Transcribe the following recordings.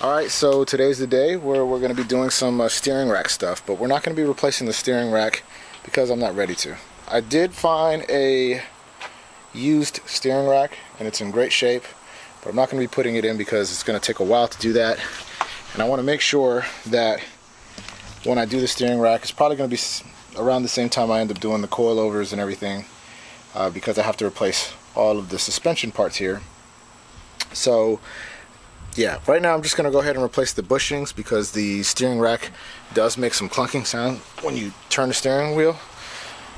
Alright, so today's the day where we're going to be doing some steering rack stuff, but we're not going to be replacing the steering rack because I'm not ready to. I did find a used steering rack and it's in great shape, but I'm not going to be putting it in because it's going to take a while to do that, and I want to make sure that when I do the steering rack, it's probably going to be around the same time I end up doing the coilovers and everything, because I have to replace all of the suspension parts here. So yeah, right now I'm just going to go ahead and replace the bushings because the steering rack does make some clunking sound when you turn the steering wheel.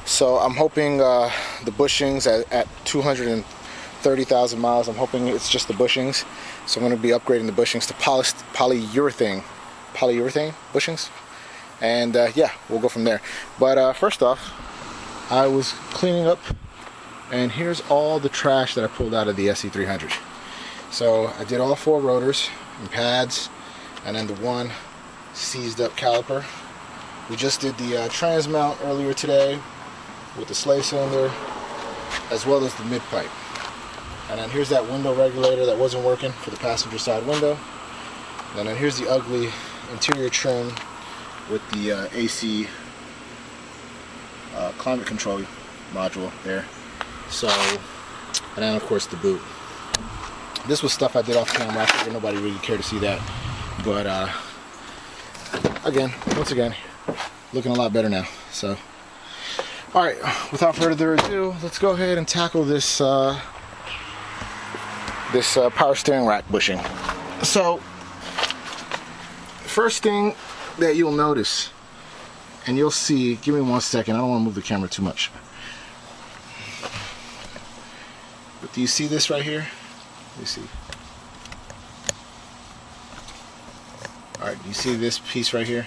So I'm hoping the bushings at 230,000 miles, I'm hoping it's just the bushings. So I'm going to be upgrading the bushings to polyurethane bushings. And yeah, we'll go from there. But first off, I was cleaning up, and here's all the trash that I pulled out of the Sc300. So I did all 4 rotors and pads, and then the one seized up caliper. We just did the trans mount earlier today with the slave cylinder, as well as the mid pipe. And then here's that window regulator that wasn't working for the passenger side window. And then here's the ugly interior trim with the AC climate control module there. So, and then of course the boot. This was stuff I did off camera. I figured nobody really cared to see that. But once again, looking a lot better now. So, alright, without further ado, let's go ahead and tackle this power steering rack bushing. So, first thing that you'll notice, and you'll see, give me 1 second, I don't want to move the camera too much. But do you see this right here? You see. Alright, you see this piece right here?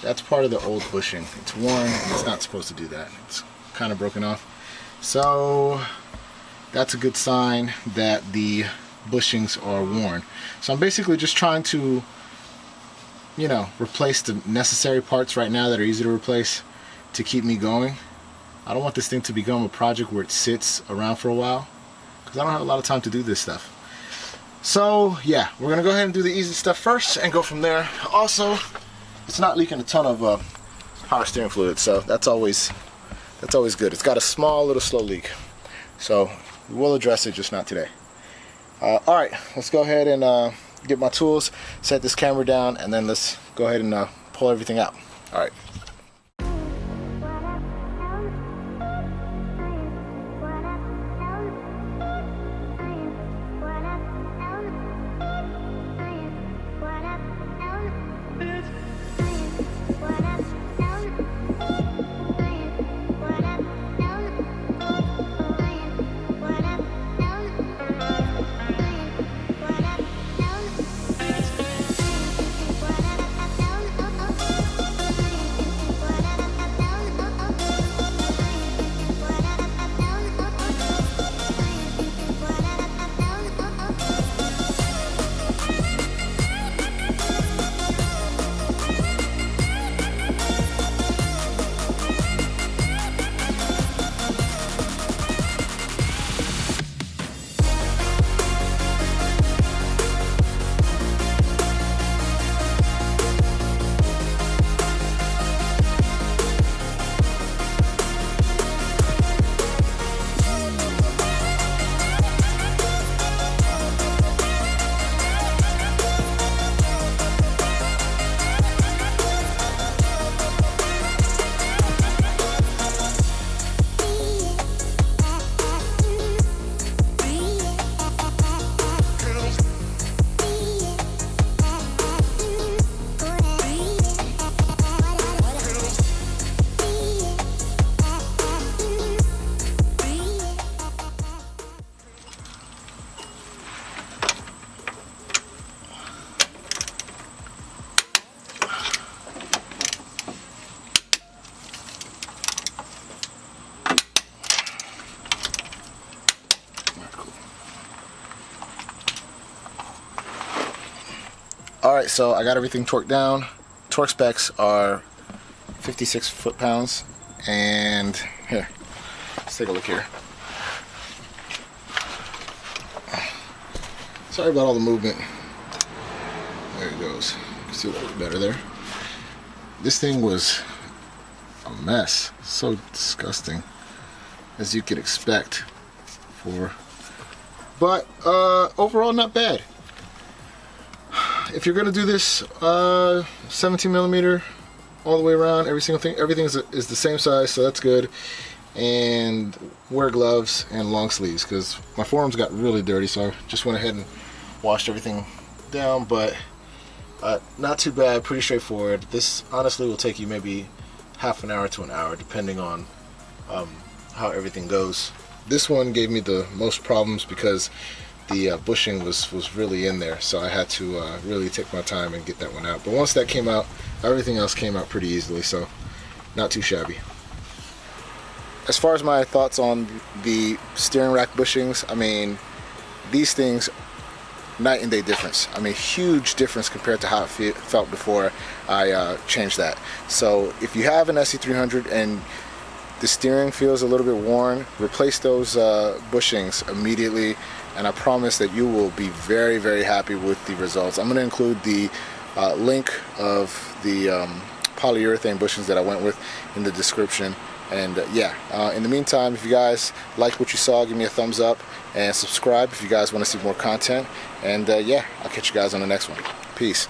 That's part of the old bushing. It's worn and it's not supposed to do that. It's kind of broken off. So that's a good sign that the bushings are worn. So I'm basically just trying to, you know, replace the necessary parts right now that are easy to replace to keep me going. I don't want this thing to become a project where it sits around for a while, because I don't have a lot of time to do this stuff. So yeah, we're gonna go ahead and do the easy stuff first and go from there. Also, it's not leaking a ton of power steering fluid, so that's always good. It's got a small little slow leak, so we'll address it, just not today. Alright, let's go ahead and get my tools, set this camera down, and then let's go ahead and pull everything out. Alright. Alright, so I got everything torqued down. Torque specs are 56 foot-pounds. And here, let's take a look here. Sorry about all the movement. There it goes. See a little better there. This thing was a mess. So disgusting, as you could expect for. But overall, not bad. If you're gonna do this 17 millimeter all the way around, every single thing, everything is the same size, so that's good. And wear gloves and long sleeves, because my forearms got really dirty, so I just went ahead and washed everything down. But not too bad, pretty straightforward. This honestly will take you maybe half an hour to an hour, depending on how everything goes. This one gave me the most problems because the bushing was really in there, so I had to really take my time and get that one out. But once that came out, everything else came out pretty easily, so not too shabby. As far as my thoughts on the steering rack bushings, I mean, these things, night and day difference. I mean, huge difference compared to how it felt before I changed that. So if you have an Sc300 and the steering feels a little bit worn, replace those bushings immediately, and I promise that you will be very, very happy with the results. I'm going to include the link of the polyurethane bushings that I went with in the description. And in the meantime, if you guys liked what you saw, give me a thumbs up and subscribe if you guys want to see more content. And I'll catch you guys on the next one. Peace.